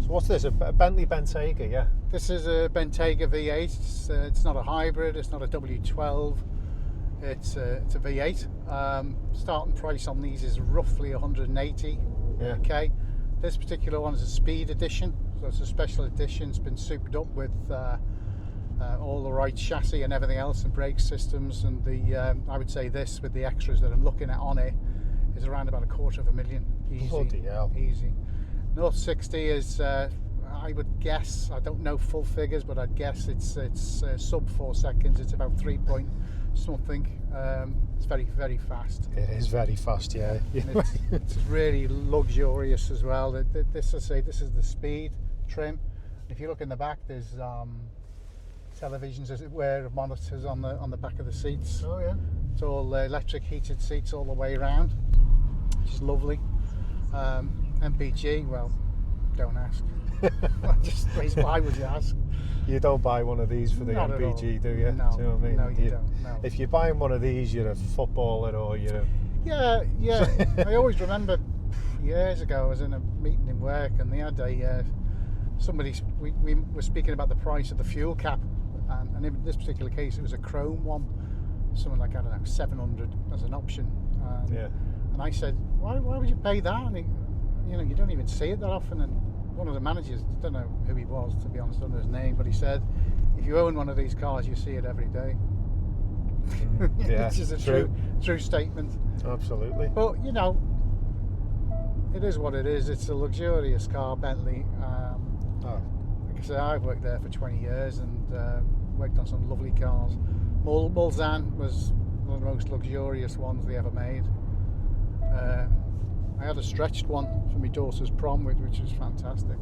What's this, a Bentley Bentayga, yeah? This is a Bentayga V8. It's not a hybrid, it's not a W12, it's a V8. Starting price on these is roughly 180. Yeah. Okay. This particular one is a Speed edition, so it's a special edition. It's been souped up with all the right chassis and everything else, and brake systems, and the I would say this, with the extras that I'm looking at on it, is around about $250,000. Easy. Bloody hell. Easy. 0-60 is, I would guess, I don't know full figures, but I'd guess it's sub 4 seconds. It's about 3 point something. It's very, very fast. It is very fast, yeah. It's really luxurious as well. This, I say, this is the Speed trim. If you look in the back, there's televisions, as it were, monitors on the back of the seats. Oh yeah. It's all electric heated seats all the way around, which is lovely. MPG, well, don't ask. Why would you ask? You don't buy one of these for the Not MPG, do you? No, do you know what I mean? no, you don't. No. If you're buying one of these, you're a footballer or you're a... Yeah. I always remember years ago, I was in a meeting in work, and they had we were speaking about the price of the fuel cap, and in this particular case, it was a chrome one, something like, I don't know, 700 as an option. Yeah. And I said, why would you pay that? And you don't even see it that often. And one of the managers, I don't know who he was, to be honest, I don't know his name, but he said, if you own one of these cars, you see it every day. Yeah, which is a true statement. Absolutely. But it is what it is. It's a luxurious car, Bentley. Like I say, I've worked there for 20 years and worked on some lovely cars. Mulsanne was one of the most luxurious ones they ever made. I had a stretched one for my daughter's prom, which was fantastic.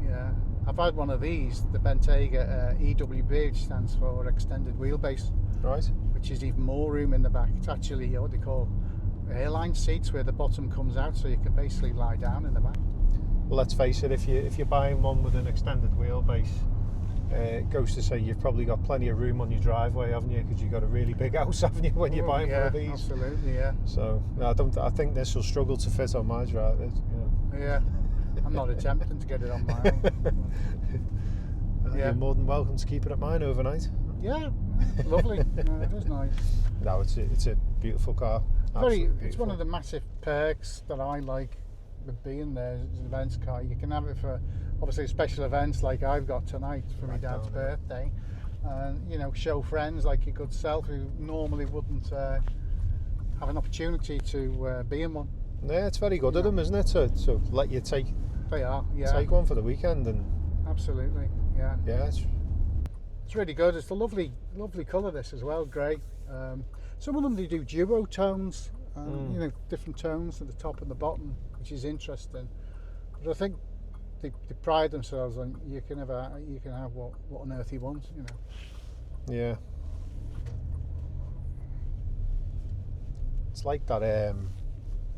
Yeah, I've had one of these, the Bentayga EWB, which stands for extended wheelbase. Right. Which is even more room in the back. It's actually what they call airline seats, where the bottom comes out, so you can basically lie down in the back. Well, let's face it, if you're buying one with an extended wheelbase, it goes to say you've probably got plenty of room on your driveway, haven't you? Because you've got a really big house, haven't you, when you're buying one of these? Absolutely, yeah. So I think this will struggle to fit on my drive. Yeah, I'm not attempting to get it on my own. You're more than welcome to keep it at mine overnight. Yeah, lovely. It is nice. No, it's a beautiful car. It's one of the massive perks that I like with being there. It's an events car. You can have it for obviously special events like I've got tonight for my dad's birthday, and show friends like your good self who normally wouldn't have an opportunity to be in one. Yeah, it's very good of them, isn't it, to let you take one for the weekend. And absolutely, yeah. Yeah, it's really good. It's a lovely colour, this as well, grey. Some of them, they do duo tones, different tones at the top and the bottom, which is interesting. But I think they pride themselves on you can have what on earth you want, Yeah. It's like that.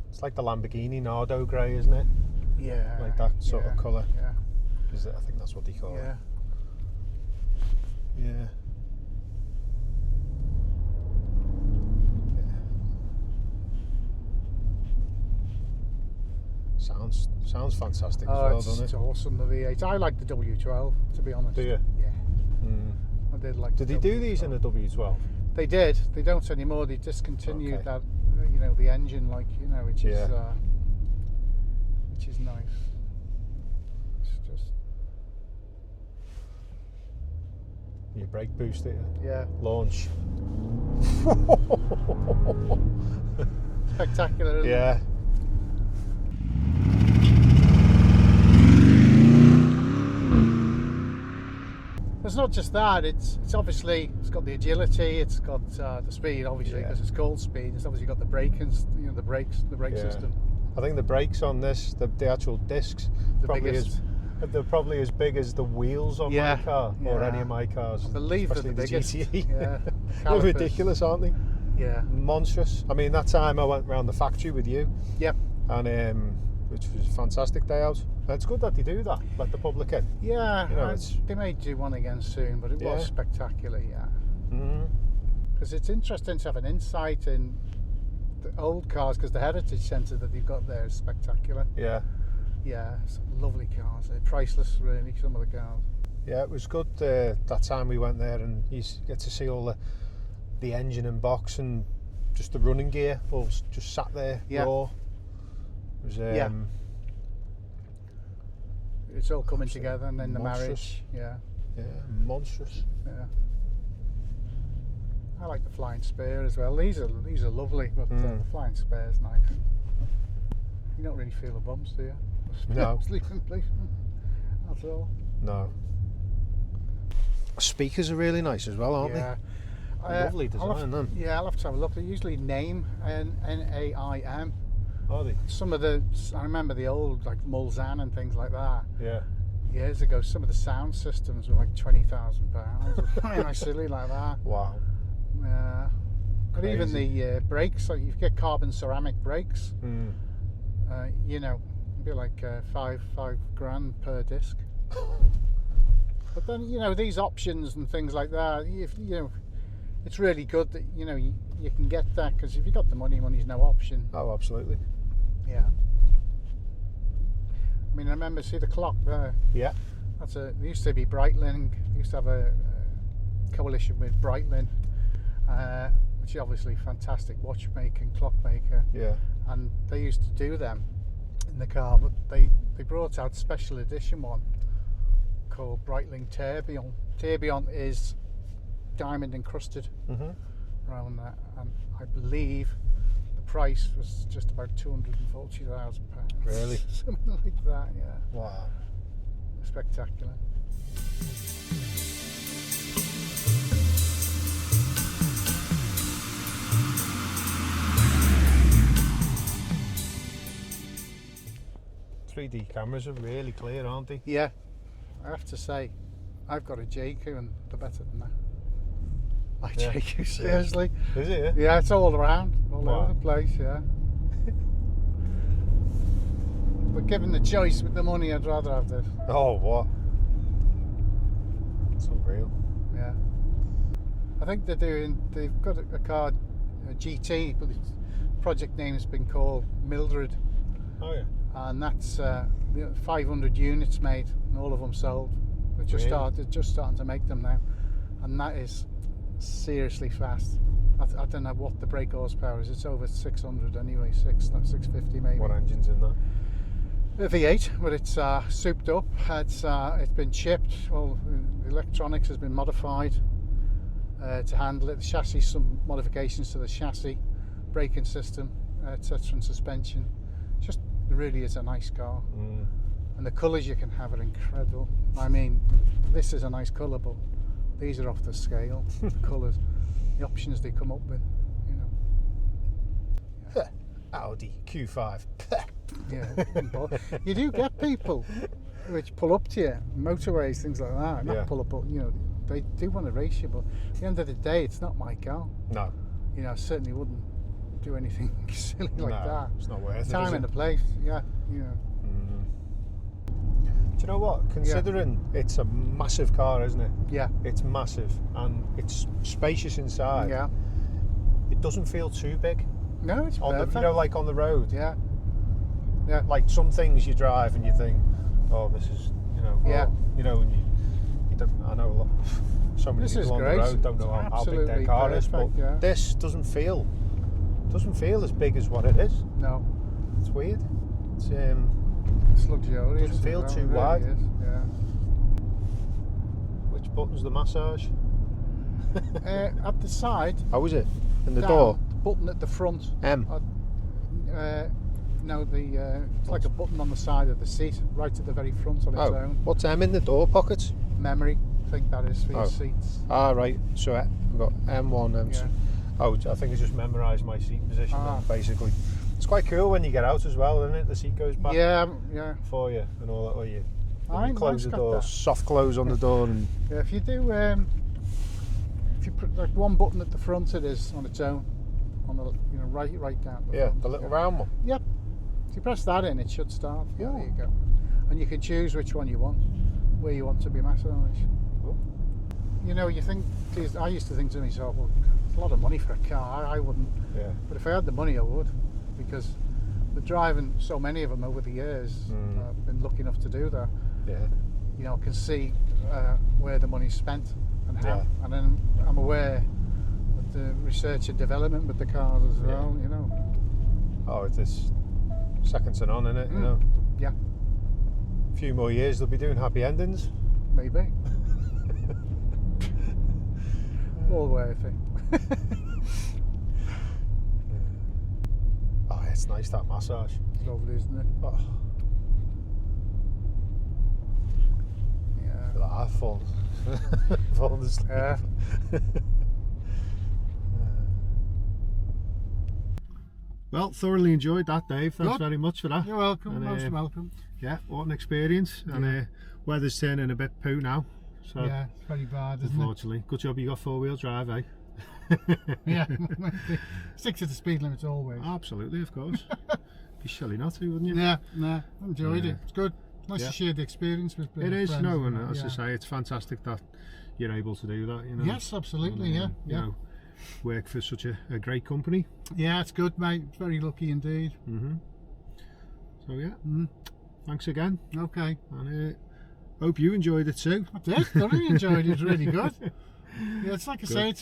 It's like the Lamborghini Nardo grey, isn't it? Yeah. Like that sort of colour. Yeah. I think that's what they call it. Yeah. Sounds fantastic as well, doesn't it? It's awesome, the V8. I like the W12, to be honest. Do you? Yeah. I did like. Did they do these in the W12? They did. They don't anymore. They discontinued that. The engine, which is nice. It's just. Your brake booster. Yeah. Launch. Spectacular, isn't it? It's not just that. It's obviously got the agility. It's got the speed, obviously, because it's called Speed. It's obviously got the brake and the brake system. I think the brakes on this, the actual discs, they're probably as big as the wheels on my car or any of my cars. I believe they're the biggest. GTE. Yeah. They're ridiculous, aren't they? Yeah. Monstrous. I mean, that time I went round the factory with you. Yep. And which was a fantastic day out. It's good that they do that, let the public in. Yeah, You know, they may do one again soon, but it was spectacular, yeah. Because it's interesting to have an insight in the old cars, because the heritage centre that they've got there is spectacular. Yeah. Yeah, it's lovely cars. They're priceless, really, some of the cars. Yeah, it was good that time we went there, and you get to see all the engine and box and just the running gear all just sat there raw. It was it's all coming together, and then the monstrous. marriage. Yeah, monstrous. Yeah. I like the Flying Spear as well. These are lovely, but the Flying Spear is nice. You don't really feel the bumps, do you? No. Sleeping policeman. That's all. No. Speakers are really nice as well, aren't they? Lovely design, them. Yeah, I'll have to have a look. They usually name N-A-I-M. Are they? Some of I remember the old, like Mulsanne and things like that. Yeah. Years ago, some of the sound systems were like £20,000. I mean, silly like that. Wow. Yeah. But even the brakes, like you get carbon ceramic brakes. You know, it'd be like $5,000 per disc. But then, you know, these options and things like that, if you know, it's really good that, you know, you can get that, because if you got the money's no option. Oh, absolutely. Yeah. I mean, I remember, see the clock there? Yeah. There used to be Breitling. They used to have a coalition with Breitling, which is obviously a fantastic watchmaker and clockmaker. Yeah. And they used to do them in the car, but they brought out special edition one called Breitling Tourbillon. Tourbillon is diamond encrusted around that, and I believe the price was just about £240,000. Really? Something like that, yeah. Wow. Spectacular. .3D cameras are really clear, aren't they? Yeah, I have to say, I've got a JQ and they're better than that. My JQ, seriously. Is it? Yeah, it's all around, all over the place, yeah. But given the choice with the money, I'd rather have this. Oh, what? It's unreal. Yeah. I think they've got a car, a GT, but the project name has been called Mildred. Oh, yeah. And that's 500 units made, and all of them sold. They're just starting to make them now, and that is seriously fast. I don't know what the brake horsepower is. It's over 600 anyway, 650 maybe. What engine's in that? A V8, but it's souped up. It's been chipped. Well, the electronics has been modified to handle it. The chassis, some modifications to the chassis, braking system, etc., and suspension. It really is a nice car, and the colours you can have are incredible. I mean, this is a nice colour, but these are off the scale. The colours, the options they come up with, you know. Audi Q5. Yeah, you do get people which pull up to you, motorways, things like that. Not pull up, but you know, they do want to race you. But at the end of the day, it's not my car. No. You know, I certainly wouldn't do anything silly like that. It's not worth it. Time and a place, yeah, you know. Do you know what? Considering it's a massive car, isn't it? Yeah. It's massive and it's spacious inside. Yeah. It doesn't feel too big. No, it's perfect. You know, like on the road. Yeah. Yeah. Like some things you drive and you think, oh, this is, you know. Yeah. You know, and you don't. I know a lot. So many people on the road don't know how big their car is, but this doesn't feel as big as what it is. No. It's weird. It's luxurious. Doesn't feel too wide. Really is, yeah. Which button's the massage? At the side. How is it? In the down, door? The button at the front. M? No, it's like a button on the side of the seat, right at the very front on its own. What's M in the door pockets? Memory, I think that is for your seats. Ah, right. So I've got M1, M2. Yeah. Oh, I think I just memorised my seat position then, basically. It's quite cool when you get out as well, isn't it? The seat goes back for you and all that. Or you close the door, soft close on the door. And yeah, if you do, if you put like one button at the front, it is on its own. on the, you know, right down the Yeah, front. the little round one. Yep. If you press that in, it should start. Yeah, there you go. And you can choose which one you want, where you want to be massaged. Oh. You know, you think, I used to think to myself, well, it's a lot of money for a car. I wouldn't. Yeah. But if I had the money, I would, because we're driving so many of them over the years. I've been lucky enough to do that. Yeah. You know, I can see where the money's spent and how, Yeah. and then I'm aware of the research and development with the cars as well. You know. Oh, it's second to none, isn't it? You know. Yeah. A few more years, they'll be doing happy endings. Maybe. All worth it. Oh, it's nice, that massage. It's lovely, isn't it? Oh. Yeah. Look at that, falling asleep. Yeah. Well, thoroughly enjoyed that, Dave. Thanks very much for that. You're welcome. And, Most welcome. Yeah, what an experience. Yeah. And weather's turning a bit poo now. So Yeah, it's very bad, isn't unfortunately. Good job you got four-wheel drive, eh? it? Yeah. Stick to the speed limits always. Absolutely, of course. Be silly not to, wouldn't you? Yeah, no, enjoyed it. It's good. Nice to share the experience with It is, friends. no, and as I say, it's fantastic that you're able to do that, you know. Yes, absolutely, and, you know, work for such a great company. Yeah, it's good, mate. Very lucky indeed. So yeah, thanks again. Okay. And hope you enjoyed it too. I did. Thoroughly enjoyed it. It was really good. Yeah, it's like I say,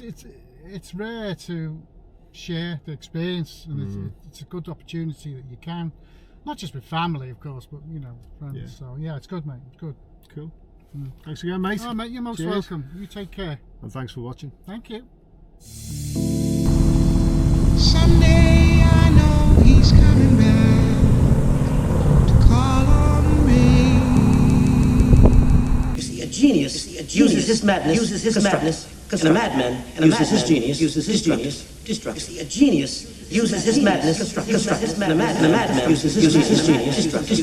it's rare to share the experience, and it's a good opportunity that you can, not just with family, of course, but you know, friends. Yeah. So yeah, it's good, mate. It's good. Cool. Thanks again, mate. Oh, mate, you're most welcome. You take care. And thanks for watching. Thank you. Someday I know he's coming back to call on me. You see, a genius uses his madness, and a madman uses his genius, destructive. You see, a genius uses his madness, destructive, and a madman uses his genius, destructive.